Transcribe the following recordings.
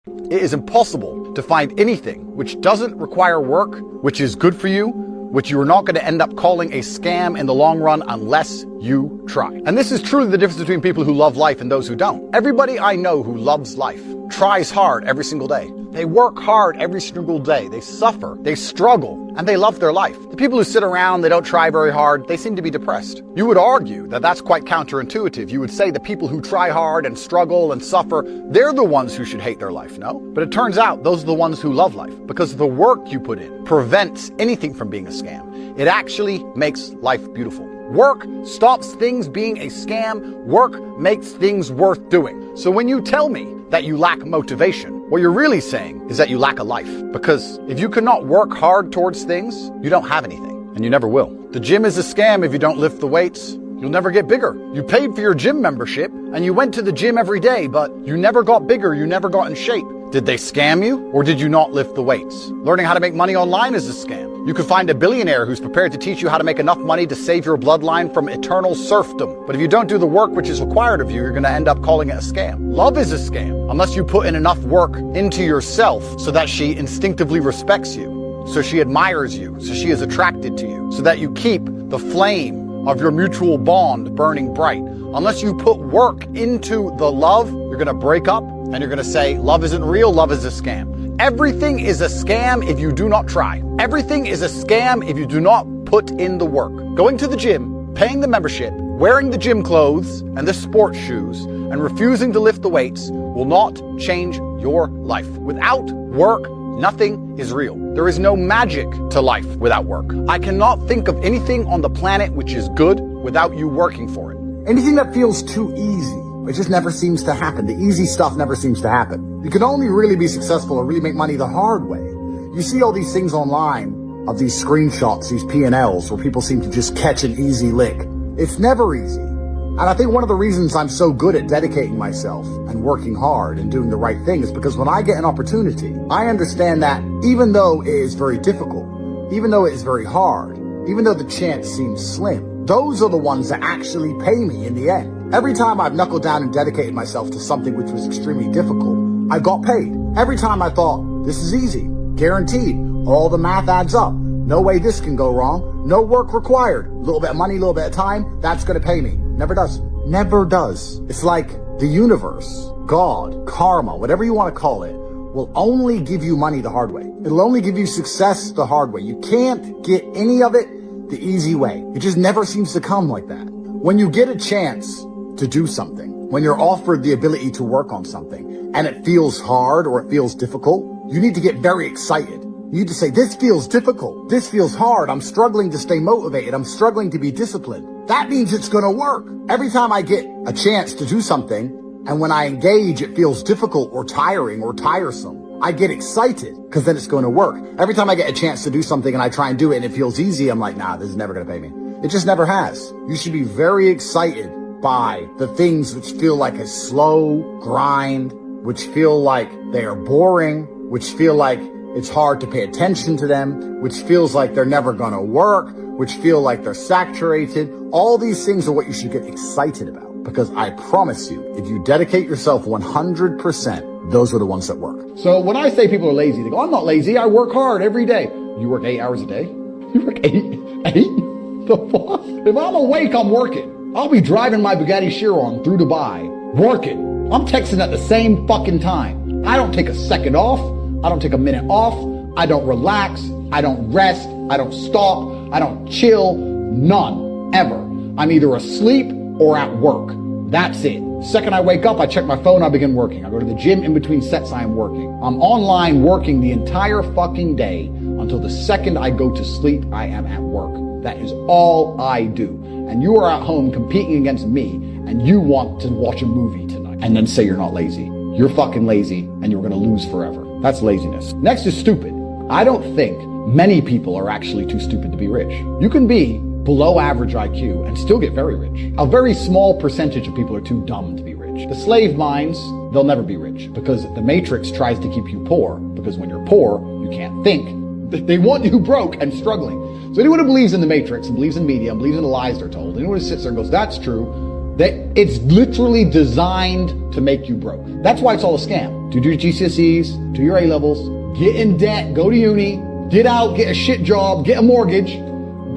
It is impossible to find anything which doesn't require work, which is good for you, which you are not going to end up calling a scam in the long run unless you try. And this is truly the difference between people who love life and those who don't. Everybody I know who loves life tries hard every single day. They work hard every single day. They suffer, they struggle, and they love their life. The people who sit around, they don't try very hard, they seem to be depressed. You would argue that that's quite counterintuitive. You would say the people who try hard and struggle and suffer, they're the ones who should hate their life, no? But it turns out those are the ones who love life, because the work you put in prevents anything from being a scam. It actually makes life beautiful. Work stops things being a scam. Work makes things worth doing. So when you tell me that you lack motivation, what you're really saying is that you lack a life. Because if you cannot work hard towards things, you don't have anything, and you never will. The gym is a scam if you don't lift the weights. You'll never get bigger. You paid for your gym membership, and you went to the gym every day, but you never got bigger, you never got in shape. Did they scam you, or did you not lift the weights? Learning how to make money online is a scam. You could find a billionaire who's prepared to teach you how to make enough money to save your bloodline from eternal serfdom. But if you don't do the work which is required of you, you're going to end up calling it a scam. Love is a scam, unless you put in enough work into yourself so that she instinctively respects you, so she admires you, so she is attracted to you, so that you keep the flame of your mutual bond burning bright. Unless you put work into the love, you're going to break up and you're going to say, love isn't real, love is a scam. Everything is a scam if you do not try. Everything is a scam if you do not put in the work. Going to the gym, paying the membership, wearing the gym clothes and the sports shoes, and refusing to lift the weights will not change your life. Without work, nothing is real. There is no magic to life without work. I cannot think of anything on the planet which is good without you working for it. Anything that feels too easy, it just never seems to happen. The easy stuff never seems to happen. You can only really be successful or really make money the hard way. You see all these things online of these screenshots, these P&Ls, where people seem to just catch an easy lick. It's never easy. And I think one of the reasons I'm so good at dedicating myself and working hard and doing the right thing is because when I get an opportunity, I understand that even though it is very difficult, even though it is very hard, even though the chance seems slim, those are the ones that actually pay me in the end. Every time I've knuckled down and dedicated myself to something which was extremely difficult, I got paid. Every time I thought, this is easy, guaranteed, all the math adds up, no way this can go wrong, no work required, a little bit of money, a little bit of time, that's gonna pay me. Never does. Never does. It's like the universe, God, karma, whatever you want to call it, will only give you money the hard way. It'll only give you success the hard way. You can't get any of it the easy way. It just never seems to come like that. When you get a chance to do something, when you're offered the ability to work on something, and it feels hard or it feels difficult, you need to get very excited. You need to say, this feels difficult. This feels hard. I'm struggling to stay motivated. I'm struggling to be disciplined. That means it's going to work. Every time I get a chance to do something, and when I engage, it feels difficult or tiring or tiresome, I get excited because then it's going to work. Every time I get a chance to do something and I try and do it and it feels easy, I'm like, nah, this is never going to pay me. It just never has. You should be very excited by the things which feel like a slow grind, which feel like they are boring, which feel like it's hard to pay attention to them, which feels like they're never going to work, which feel like they're saturated. All these things are what you should get excited about. Because I promise you, if you dedicate yourself 100%, those are the ones that work. So when I say people are lazy, they go, I'm not lazy, I work hard every day. You work 8 hours a day? You work eight? The fuck? If I'm awake, I'm working. I'll be driving my Bugatti Chiron through Dubai, working. I'm texting at the same fucking time. I don't take a second off. I don't take a minute off. I don't relax. I don't rest. I don't stop. I don't chill. None. Ever. I'm either asleep or at work. That's it. Second I wake up, I check my phone, I begin working. I go to the gym, in between sets I am working. I'm online working the entire fucking day until the second I go to sleep, I am at work. That is all I do. And you are at home competing against me, and you want to watch a movie tonight and then say you're not lazy. You're fucking lazy and you're gonna lose forever. That's laziness. Next is stupid. I don't think many people are actually too stupid to be rich. You can be below average IQ and still get very rich. A very small percentage of people are too dumb to be rich. The slave minds, they'll never be rich because the matrix tries to keep you poor, because when you're poor, you can't think. They want you broke and struggling. So anyone who believes in the matrix and believes in media and believes in the lies they're told, anyone who sits there and goes, that's true, It's literally designed to make you broke. That's why it's all a scam. Do your GCSEs, do your A-levels, get in debt, go to uni, get out, get a shit job, get a mortgage.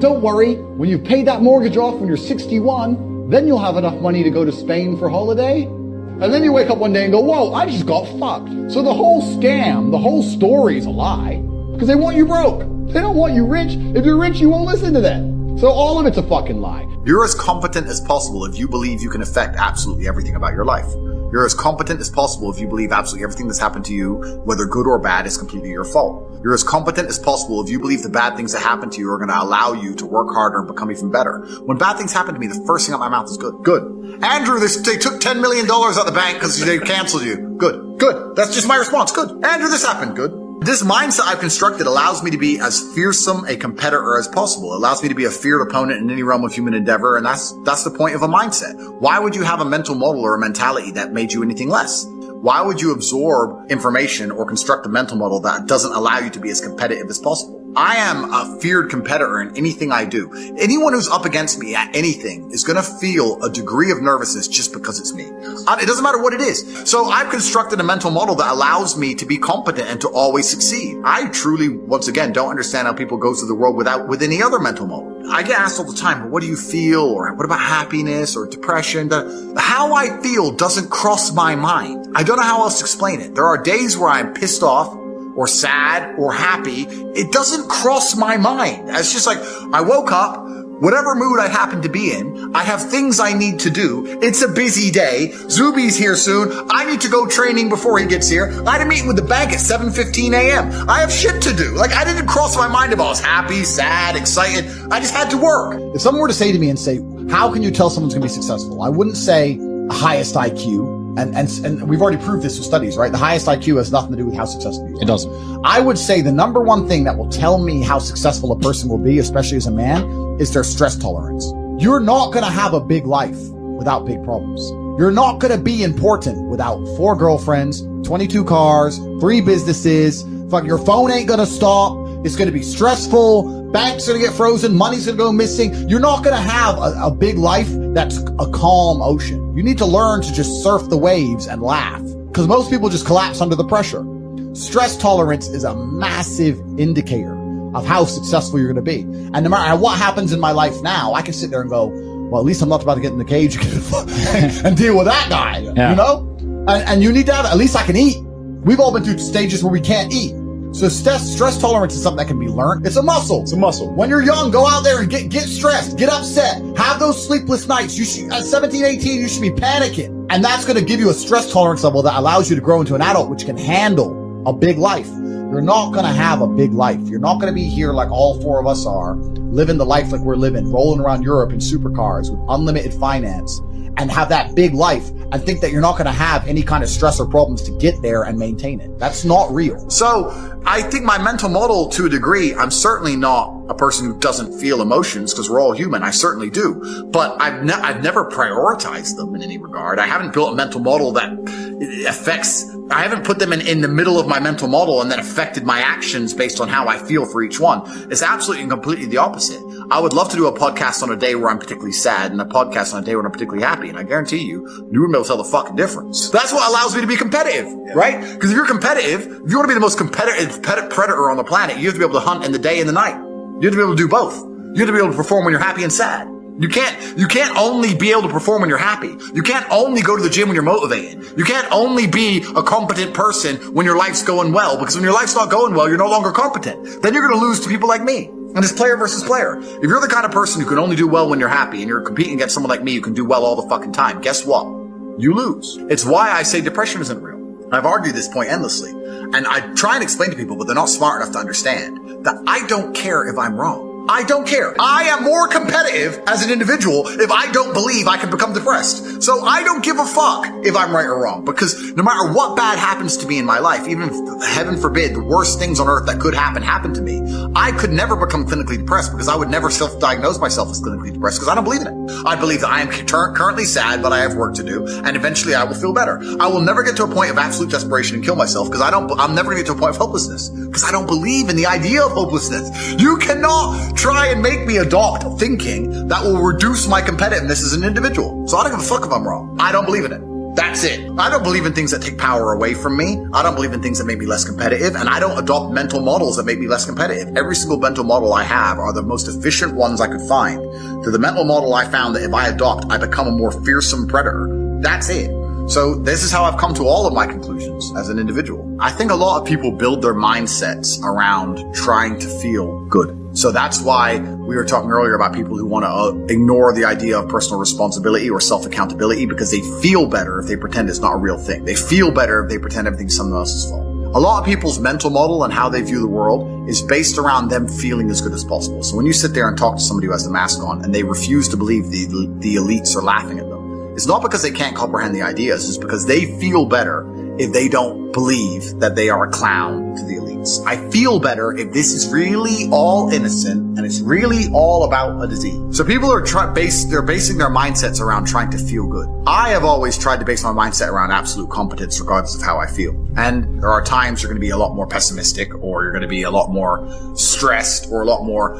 Don't worry, when you've paid that mortgage off when you're 61, then you'll have enough money to go to Spain for holiday. And then you wake up one day and go, whoa, I just got fucked. So the whole scam, the whole story is a lie because they want you broke. They don't want you rich. If you're rich, you won't listen to them. So all of it's a fucking lie. You're as competent as possible if you believe you can affect absolutely everything about your life. You're as competent as possible if you believe absolutely everything that's happened to you, whether good or bad, is completely your fault. You're as competent as possible if you believe the bad things that happen to you are going to allow you to work harder and become even better. When bad things happen to me, the first thing out of my mouth is good. Good. Andrew, they took $10 million out the bank because they canceled you. Good. Good. That's just my response. Good. Andrew, this happened. Good. This mindset I've constructed allows me to be as fearsome a competitor as possible. It allows me to be a feared opponent in any realm of human endeavor, and that's the point of a mindset. Why would you have a mental model or a mentality that made you anything less? Why would you absorb information or construct a mental model that doesn't allow you to be as competitive as possible? I am a feared competitor in anything I do. Anyone who's up against me at anything is going to feel a degree of nervousness just because it's me. It doesn't matter what it is. So I've constructed a mental model that allows me to be competent and to always succeed. I truly, once again, don't understand how people go through the world with any other mental model. I get asked all the time, what do you feel? Or what about happiness or depression? How I feel doesn't cross my mind. I don't know how else to explain it. There are days where I'm pissed off or sad or happy. It doesn't cross my mind. It's just like I woke up, whatever mood I happen to be in, I have things I need to do. It's a busy day. Zuby's here soon. I need to go training before he gets here. I had a meeting with the bank at 7:15 a.m. I have shit to do. Like, I didn't cross my mind if I was happy, sad, excited. I just had to work. If someone were to say to me and say, how can you tell someone's going to be successful? I wouldn't say highest IQ. And we've already proved this with studies, right? The highest IQ has nothing to do with how successful you are. It doesn't. I would say the number one thing that will tell me how successful a person will be, especially as a man, is their stress tolerance. You're not going to have a big life without big problems. You're not going to be important without 4 girlfriends, 22 cars, 3 businesses. Fuck, your phone ain't going to stop. It's going to be stressful. Bank's going to get frozen. Money's going to go missing. You're not going to have a big life that's a calm ocean. You need to learn to just surf the waves and laugh, because most people just collapse under the pressure. Stress tolerance is a massive indicator of how successful you're going to be. And no matter what happens in my life now, I can sit there and go, well, at least I'm not about to get in the cage and deal with that guy, you know? And you need to have, at least I can eat. We've all been through stages where we can't eat. So stress tolerance is something that can be learned. It's a muscle. It's a muscle. When you're young, go out there and get stressed, get upset, have those sleepless nights. You should, at 17, 18, you should be panicking. And that's going to give you a stress tolerance level that allows you to grow into an adult, which can handle a big life. You're not going to have a big life. You're not going to be here like all 4 of us are, living the life like we're living, rolling around Europe in supercars with unlimited finance, and have that big life and think that you're not going to have any kind of stress or problems to get there and maintain it. That's not real. So I think my mental model, to a degree, I'm certainly not a person who doesn't feel emotions, because we're all human. I certainly do. But I've never prioritized them in any regard. I haven't built a mental model that affects, I haven't put them in the middle of my mental model and then affected my actions based on how I feel for each one. It's absolutely and completely the opposite. I would love to do a podcast on a day where I'm particularly sad and a podcast on a day where I'm particularly happy. And I guarantee you wouldn't be able to tell the fucking difference. That's what allows me to be competitive, right? Because if you're competitive, if you want to be the most competitive predator on the planet, you have to be able to hunt in the day and the night. You have to be able to do both. You have to be able to perform when you're happy and sad. You can't only be able to perform when you're happy. You can't only go to the gym when you're motivated. You can't only be a competent person when your life's going well, because when your life's not going well, you're no longer competent. Then you're going to lose to people like me. And it's player versus player. If you're the kind of person who can only do well when you're happy and you're competing against someone like me who can do well all the fucking time, guess what? You lose. It's why I say depression isn't real. I've argued this point endlessly. And I try and explain to people, but they're not smart enough to understand that I don't care if I'm wrong. I don't care. I am more competitive as an individual if I don't believe I can become depressed. So I don't give a fuck if I'm right or wrong, because no matter what bad happens to me in my life, even if, heaven forbid, the worst things on earth that could happen to me, I could never become clinically depressed, because I would never self-diagnose myself as clinically depressed, because I don't believe in it. I believe that I am currently sad, but I have work to do, and eventually I will feel better. I will never get to a point of absolute desperation and kill myself, because I'm never going to get to a point of hopelessness. because I don't believe in the idea of hopelessness. You cannot try and make me adopt thinking that will reduce my competitiveness as an individual. So I don't give a fuck if I'm wrong. I don't believe in it. That's it. I don't believe in things that take power away from me. I don't believe in things that make me less competitive, and I don't adopt mental models that make me less competitive. Every single mental model I have are the most efficient ones I could find. To the mental model I found that if I adopt, I become a more fearsome predator. That's it. So this is how I've come to all of my conclusions as an individual. I think a lot of people build their mindsets around trying to feel good. So that's why we were talking earlier about people who want to ignore the idea of personal responsibility or self-accountability because they feel better if they pretend it's not a real thing. They feel better if they pretend everything's someone else's fault. A lot of people's mental model and how they view the world is based around them feeling as good as possible. So when you sit there and talk to somebody who has the mask on and they refuse to believe the elites are laughing at them, it's not because they can't comprehend the ideas, it's because they feel better if they don't believe that they are a clown to the elites. I feel better if this is really all innocent and it's really all about a disease. So people are basing their mindsets around trying to feel good. I have always tried to base my mindset around absolute competence regardless of how I feel. And there are times you're going to be a lot more pessimistic, or you're going to be a lot more stressed, or a lot more,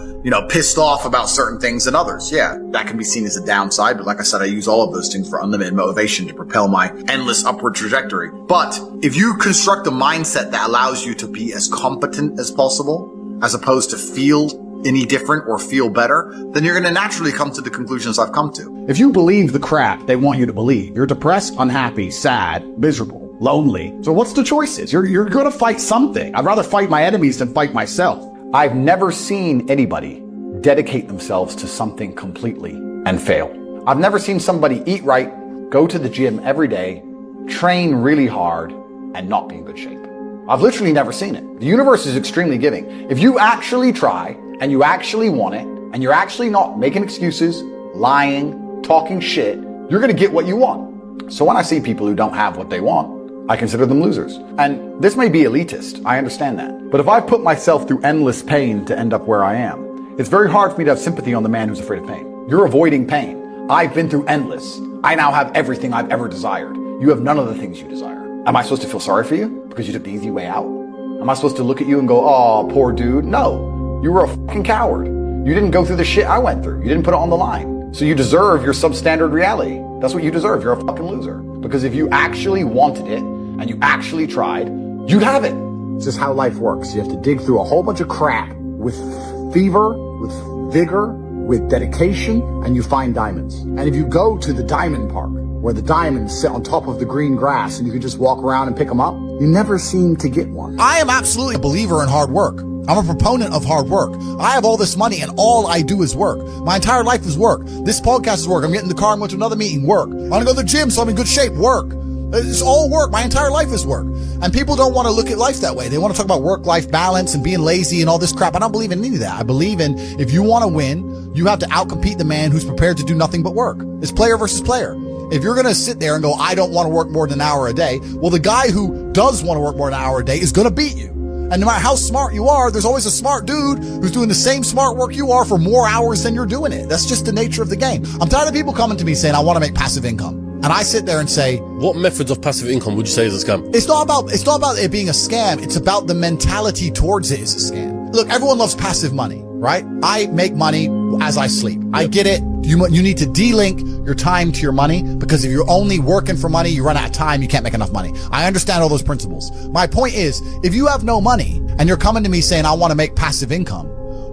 pissed off about certain things than others. Yeah, that can be seen as a downside, but like I said, I use all of those things for unlimited motivation to propel my endless upward trajectory. But if you construct a mindset that allows you to be as competent as possible, as opposed to feel any different or feel better, then you're going to naturally come to the conclusions I've come to. If you believe the crap they want you to believe, you're depressed, unhappy, sad, miserable, lonely. So what's the choices? You're going to fight something. I'd rather fight my enemies than fight myself. I've never seen anybody dedicate themselves to something completely and fail. I've never seen somebody eat right, go to the gym every day, train really hard, and not be in good shape. I've literally never seen it. The universe is extremely giving. If you actually try, and you actually want it, and you're actually not making excuses, lying, talking shit, you're gonna get what you want. So when I see people who don't have what they want, I consider them losers. And this may be elitist, I understand that. But if I put myself through endless pain to end up where I am, it's very hard for me to have sympathy on the man who's afraid of pain. You're avoiding pain. I've been through endless. I now have everything I've ever desired. You have none of the things you desire. Am I supposed to feel sorry for you because you took the easy way out? Am I supposed to look at you and go, oh, poor dude? No. You were a fucking coward. You didn't go through the shit I went through. You didn't put it on the line. So you deserve your substandard reality. That's what you deserve. You're a fucking loser. Because if you actually wanted it and you actually tried, you'd have it. This is how life works. You have to dig through a whole bunch of crap with fever, with vigor, with dedication, and you find diamonds. And if you go to the diamond park, where the diamonds sit on top of the green grass and you can just walk around and pick them up, you never seem to get one. I am absolutely a believer in hard work. I'm a proponent of hard work. I have all this money and all I do is work. My entire life is work. This podcast is work. I'm getting in the car and going to another meeting, work. I want to go to the gym so I'm in good shape, work. It's all work. My entire life is work. And people don't want to look at life that way. They want to talk about work-life balance and being lazy and all this crap. I don't believe in any of that. I believe in if you want to win, you have to outcompete the man who's prepared to do nothing but work. It's player versus player. If you're going to sit there and go, I don't want to work more than an hour a day, well, the guy who does want to work more than an hour a day is going to beat you. And no matter how smart you are, there's always a smart dude who's doing the same smart work you are for more hours than you're doing it. That's just the nature of the game. I'm tired of people coming to me saying, I want to make passive income. And I sit there and say, what methods of passive income would you say is a scam? It's not about it being a scam. It's about the mentality towards it is a scam. Look, everyone loves passive money, right? I make money as I sleep. Yep. I get it. You need to de-link your time to your money, because if you're only working for money, you run out of time, you can't make enough money. I understand all those principles. My point is, if you have no money and you're coming to me saying, I want to make passive income,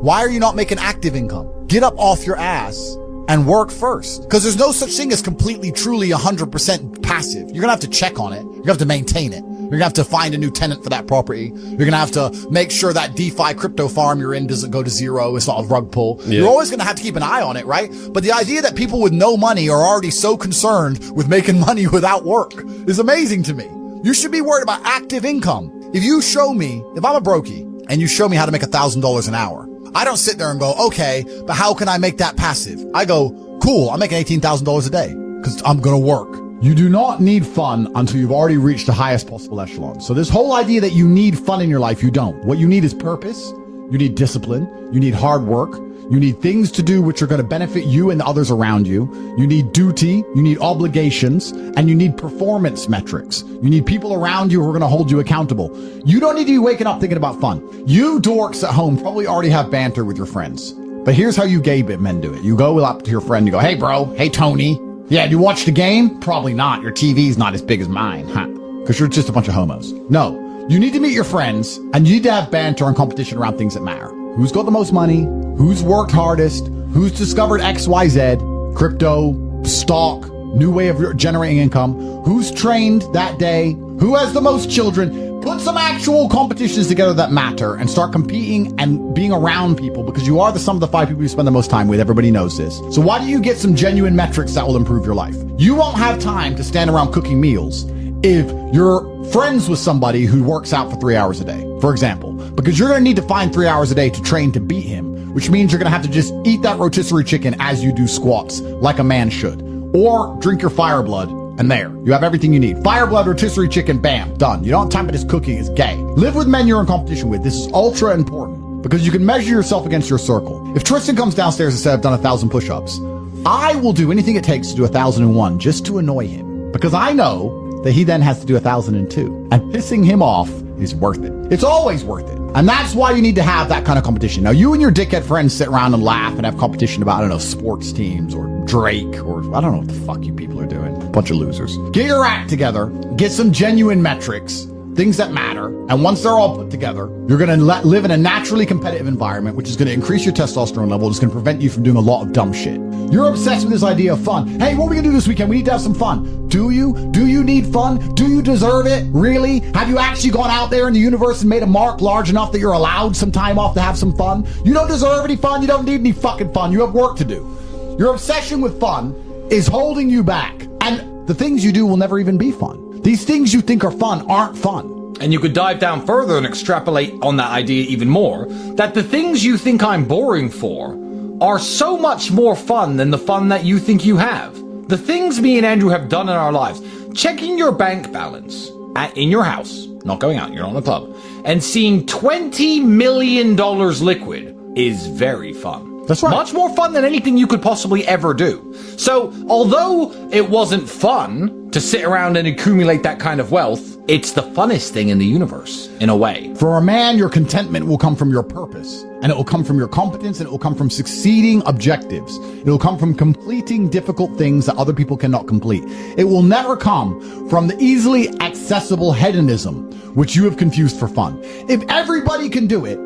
why are you not making active income? Get up off your ass and work first. Because there's no such thing as completely, truly 100% passive. You're going to have to check on it. You're going to have to maintain it. You're going to have to find a new tenant for that property. You're going to have to make sure that DeFi crypto farm you're in doesn't go to zero. It's not a rug pull. Yeah. You're always going to have to keep an eye on it, right? But the idea that people with no money are already so concerned with making money without work is amazing to me. You should be worried about active income. If you show me, if I'm a brokey and you show me how to make $1,000 an hour, I don't sit there and go, okay, but how can I make that passive? I go, cool, I'm making $18,000 a day because I'm going to work. You do not need fun until you've already reached the highest possible echelon. So this whole idea that you need fun in your life, you don't. What you need is purpose. you need discipline, you need hard work, you need things to do which are going to benefit you and the others around you. You need duty, you need obligations, and you need performance metrics. You need people around you who are going to hold you accountable. You don't need to be waking up thinking about fun. You dorks at home probably already have banter with your friends. But here's how you gay men do it. You go up to your friend, you go, hey bro, hey Tony. Yeah, do you watch the game? Probably not. Your TV's not as big as mine, huh? Because you're just a bunch of homos. No, you need to meet your friends and you need to have banter and competition around things that matter. Who's got the most money? Who's worked hardest? Who's discovered XYZ? Crypto, stock, new way of generating income? Who's trained that day? Who has the most children? Put some actual competitions together that matter and start competing and being around people, because you are the sum of the 5 people you spend the most time with. Everybody knows this. So why don't you get some genuine metrics that will improve your life? You won't have time to stand around cooking meals if you're friends with somebody who works out for 3 hours a day, for example, because you're going to need to find 3 hours a day to train to beat him, which means you're going to have to just eat that rotisserie chicken as you do squats like a man should, or drink your fire blood. And there, you have everything you need. Fire blood, rotisserie chicken, bam, done. You don't have time for this cooking, it's gay. Live with men you're in competition with. This is ultra important because you can measure yourself against your circle. If Tristan comes downstairs and says, I've done 1,000 push-ups, I will do anything it takes to do 1,001 just to annoy him, because I know that he then has to do 1,002. And pissing him off is worth it. It's always worth it. And that's why you need to have that kind of competition. Now, you and your dickhead friends sit around and laugh and have competition about, I don't know, sports teams or Drake or I don't know what the fuck you people are doing. Bunch of losers. Get your act together. Get some genuine metrics, things that matter. And once they're all put together, you're going to live in a naturally competitive environment, which is going to increase your testosterone level. It's going to prevent you from doing a lot of dumb shit. You're obsessed with this idea of fun. Hey, what are we going to do this weekend? We need to have some fun. Do you? Do you need fun? Do you deserve it? Really? Have you actually gone out there in the universe and made a mark large enough that you're allowed some time off to have some fun? You don't deserve any fun. You don't need any fucking fun. You have work to do. Your obsession with fun is holding you back. And the things you do will never even be fun. These things you think are fun aren't fun. And you could dive down further and extrapolate on that idea even more, that the things you think I'm boring for are so much more fun than the fun that you think you have. The things me and Andrew have done in our lives, checking your bank balance in your house, not going out, you're not in a club, and seeing $20 million liquid is very fun. That's right. Much more fun than anything you could possibly ever do. So, although it wasn't fun to sit around and accumulate that kind of wealth, it's the funnest thing in the universe, in a way. For a man, your contentment will come from your purpose, and it will come from your competence, and it will come from succeeding objectives. It will come from completing difficult things that other people cannot complete. It will never come from the easily accessible hedonism, which you have confused for fun. If everybody can do it,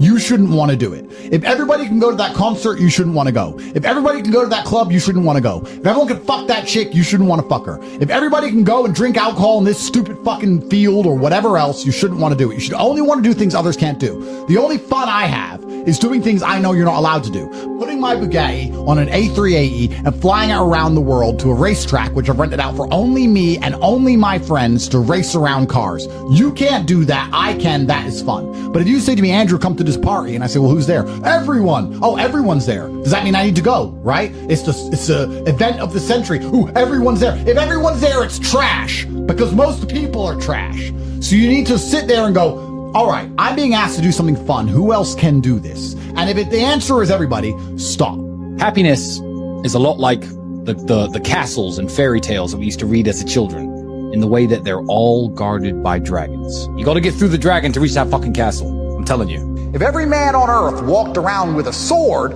you shouldn't want to do it. If everybody can go to that concert, you shouldn't want to go. If everybody can go to that club, you shouldn't want to go. If everyone can fuck that chick, you shouldn't want to fuck her. If everybody can go and drink alcohol in this stupid fucking field or whatever else, you shouldn't want to do it. You should only want to do things others can't do. The only fun I have is doing things I know you're not allowed to do. Putting my Bugatti on an A380 and flying it around the world to a racetrack, which I've rented out for only me and only my friends to race around cars. You can't do that. I can. That is fun. But if you say to me, Andrew, come to this party, and I say, well, who's there? Everyone. Oh, everyone's there. Does that mean I need to go? Right? It's the event of the century. Ooh, everyone's there. If everyone's there, it's trash, because most people are trash. So you need to sit there and go, all right, I'm being asked to do something fun. Who else can do this? And if the answer is everybody, stop. Happiness is a lot like the castles and fairy tales that we used to read as children, in the way that they're all guarded by dragons. You gotta get through the dragon to reach that fucking castle. I'm telling you. If every man on earth walked around with a sword,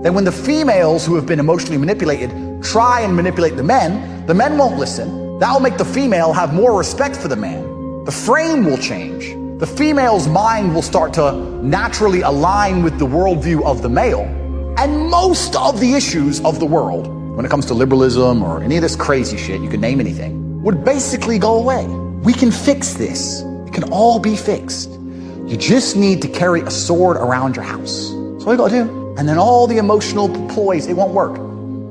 then when the females who have been emotionally manipulated try and manipulate the men won't listen. That will make the female have more respect for the man. The frame will change. The female's mind will start to naturally align with the worldview of the male. And most of the issues of the world, when it comes to liberalism or any of this crazy shit, you can name anything, would basically go away. We can fix this. It can all be fixed. You just need to carry a sword around your house. That's all you gotta do. And then all the emotional ploys, it won't work.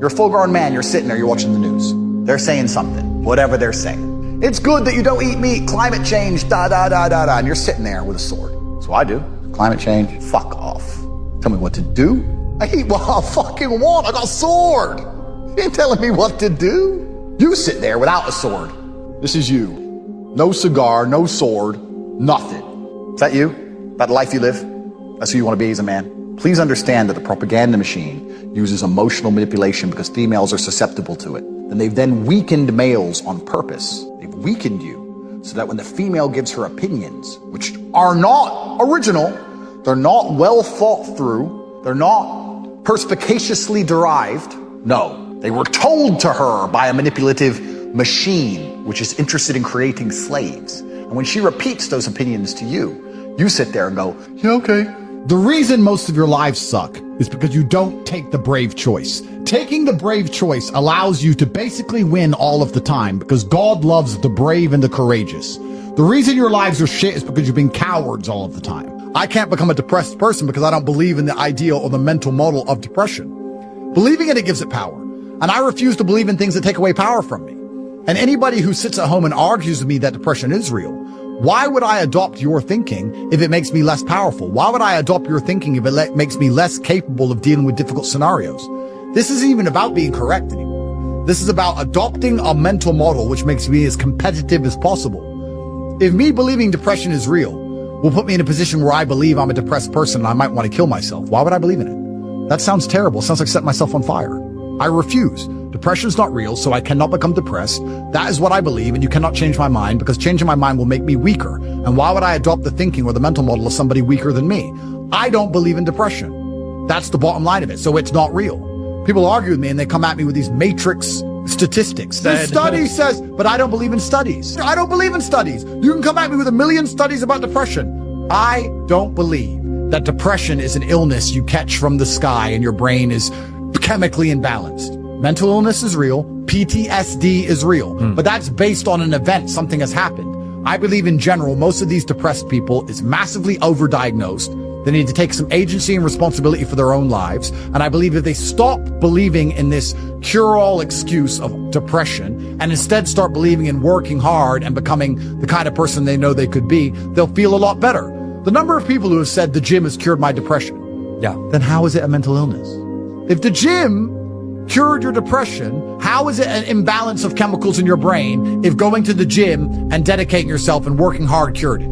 You're a full-grown man, you're sitting there, you're watching the news. They're saying something, whatever they're saying. It's good that you don't eat meat, climate change, da-da-da-da-da, and you're sitting there with a sword. That's what I do. Climate change, fuck off. Tell me what to do? I eat what I fucking want, I got a sword. You ain't telling me what to do. You sit there without a sword. This is you. No cigar, no sword, nothing. Is that you? That life you live? That's who you want to be as a man. Please understand that the propaganda machine uses emotional manipulation because females are susceptible to it. And they've then weakened males on purpose. They've weakened you so that when the female gives her opinions, which are not original, they're not well thought through, they're not perspicaciously derived. No, they were told to her by a manipulative machine, which is interested in creating slaves. And when she repeats those opinions to you, you sit there and go, yeah, okay. The reason most of your lives suck is because you don't take the brave choice. Taking the brave choice allows you to basically win all of the time because God loves the brave and the courageous. The reason your lives are shit is because you've been cowards all of the time. I can't become a depressed person because I don't believe in the idea or the mental model of depression. Believing in it gives it power. And I refuse to believe in things that take away power from me. And anybody who sits at home and argues with me that depression is real, why would I adopt your thinking if it makes me less powerful? Why would I adopt your thinking if it makes me less capable of dealing with difficult scenarios? This isn't even about being correct anymore. This is about adopting a mental model which makes me as competitive as possible. If me believing depression is real will put me in a position where I believe I'm a depressed person and I might want to kill myself, why would I believe in it? That sounds terrible. It sounds like setting myself on fire. I refuse. Depression is not real, so I cannot become depressed. That is what I believe, and you cannot change my mind because changing my mind will make me weaker. And why would I adopt the thinking or the mental model of somebody weaker than me? I don't believe in depression. That's the bottom line of it. So it's not real. People argue with me and they come at me with these matrix statistics. The study says, but I don't believe in studies. I don't believe in studies. You can come at me with a million studies about depression. I don't believe that depression is an illness you catch from the sky and your brain is chemically imbalanced. Mental illness is real. PTSD is real. But that's based on an event. Something has happened. I believe in general, most of these depressed people is massively overdiagnosed. They need to take some agency and responsibility for their own lives. And I believe if they stop believing in this cure-all excuse of depression and instead start believing in working hard and becoming the kind of person they know they could be, they'll feel a lot better. The number of people who have said the gym has cured my depression. Yeah. Then how is it a mental illness? If the gym cured your depression, how is it an imbalance of chemicals in your brain if going to the gym and dedicating yourself and working hard cured it?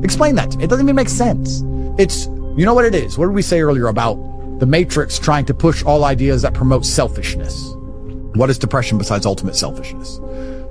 Explain that to me. It doesn't even make sense. It's, you know what it is? What did we say earlier about the Matrix trying to push all ideas that promote selfishness? What is depression besides ultimate selfishness?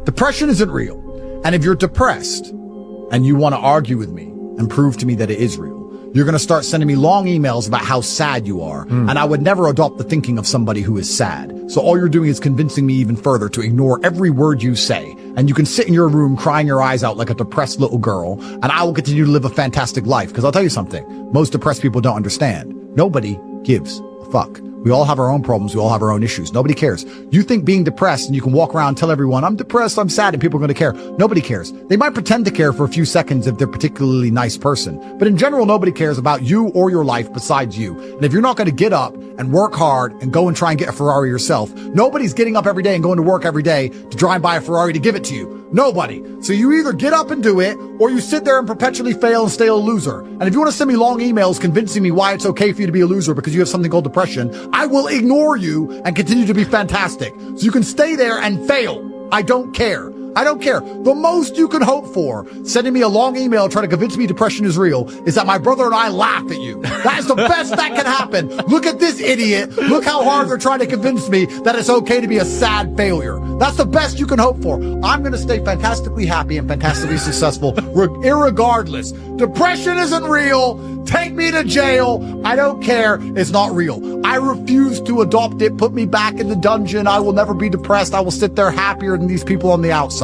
Depression isn't real. And if you're depressed and you want to argue with me and prove to me that it is real, you're going to start sending me long emails about how sad you are. And I would never adopt the thinking of somebody who is sad. So all you're doing is convincing me even further to ignore every word you say. And you can sit in your room crying your eyes out like a depressed little girl, and I will continue to live a fantastic life. Because I'll tell you something, most depressed people don't understand. Nobody gives a fuck. We all have our own problems. We all have our own issues. Nobody cares. You think being depressed and you can walk around and tell everyone, I'm depressed, I'm sad, and people are going to care. Nobody cares. They might pretend to care for a few seconds if they're a particularly nice person. But in general, nobody cares about you or your life besides you. And if you're not going to get up and work hard and go and try and get a Ferrari yourself, nobody's getting up every day and going to work every day to try and buy a Ferrari to give it to you. Nobody. So you either get up and do it, or you sit there and perpetually fail and stay a loser. And if you want to send me long emails convincing me why it's okay for you to be a loser because you have something called depression, I will ignore you and continue to be fantastic. So you can stay there and fail. I don't care. I don't care. The most you can hope for, sending me a long email trying to convince me depression is real, is that my brother and I laugh at you. That is the best that can happen. Look at this idiot. Look how hard they're trying to convince me that it's okay to be a sad failure. That's the best you can hope for. I'm going to stay fantastically happy and fantastically successful irregardless. Depression isn't real. Take me to jail. I don't care. It's not real. I refuse to adopt it. Put me back in the dungeon. I will never be depressed. I will sit there happier than these people on the outside.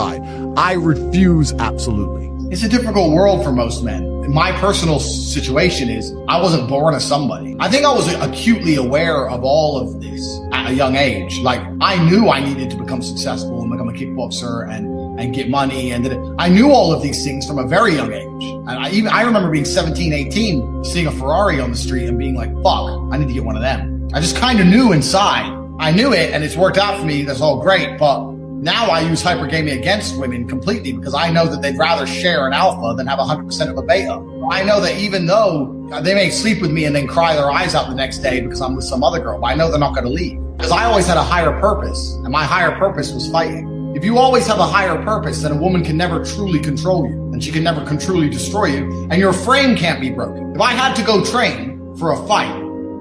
I refuse absolutely. It's a difficult world for most men. My personal situation is I wasn't born as somebody. I think I was acutely aware of all of this at a young age. Like, I knew I needed to become successful and become a kickboxer and get money. And I knew all of these things from a very young age. And I remember being 17, 18, seeing a Ferrari on the street and being like, fuck, I need to get one of them. I just kind of knew inside. I knew it and it's worked out for me. That's all great. But now I use hypergamia against women completely because I know that they'd rather share an alpha than have 100% of a beta. I know that even though they may sleep with me and then cry their eyes out the next day because I'm with some other girl, but I know they're not going to leave. Because I always had a higher purpose, and my higher purpose was fighting. If you always have a higher purpose, then a woman can never truly control you, and she can never truly destroy you, and your frame can't be broken. If I had to go train for a fight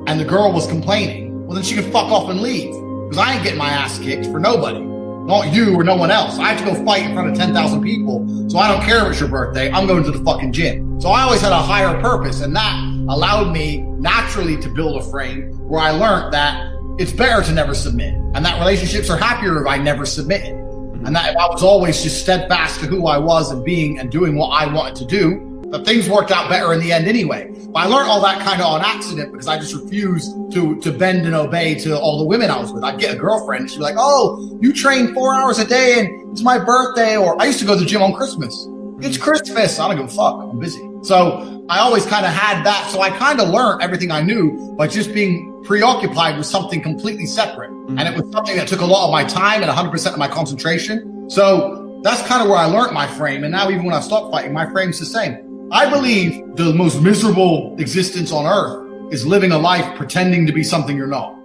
and the girl was complaining, well, then she could fuck off and leave. Because I ain't getting my ass kicked for nobody. Not you or no one else. I have to go fight in front of 10,000 people. So I don't care if it's your birthday. I'm going to the fucking gym. So I always had a higher purpose, and that allowed me naturally to build a frame where I learned that it's better to never submit, and that relationships are happier if I never submitted. And that if I was always just steadfast to who I was and being and doing what I wanted to do, that things worked out better in the end anyway. But I learned all that kind of on accident because I just refused to bend and obey to all the women I was with. I'd get a girlfriend and she'd be like, oh, you train 4 hours a day and it's my birthday. Or I used to go to the gym on Christmas. It's Christmas. I don't give a fuck. I'm busy. So I always kind of had that. So I kind of learned everything I knew by just being preoccupied with something completely separate. And it was something that took a lot of my time and 100% of my concentration. So that's kind of where I learned my frame. And now even when I stop fighting, my frame's the same. I believe the most miserable existence on earth is living a life pretending to be something you're not.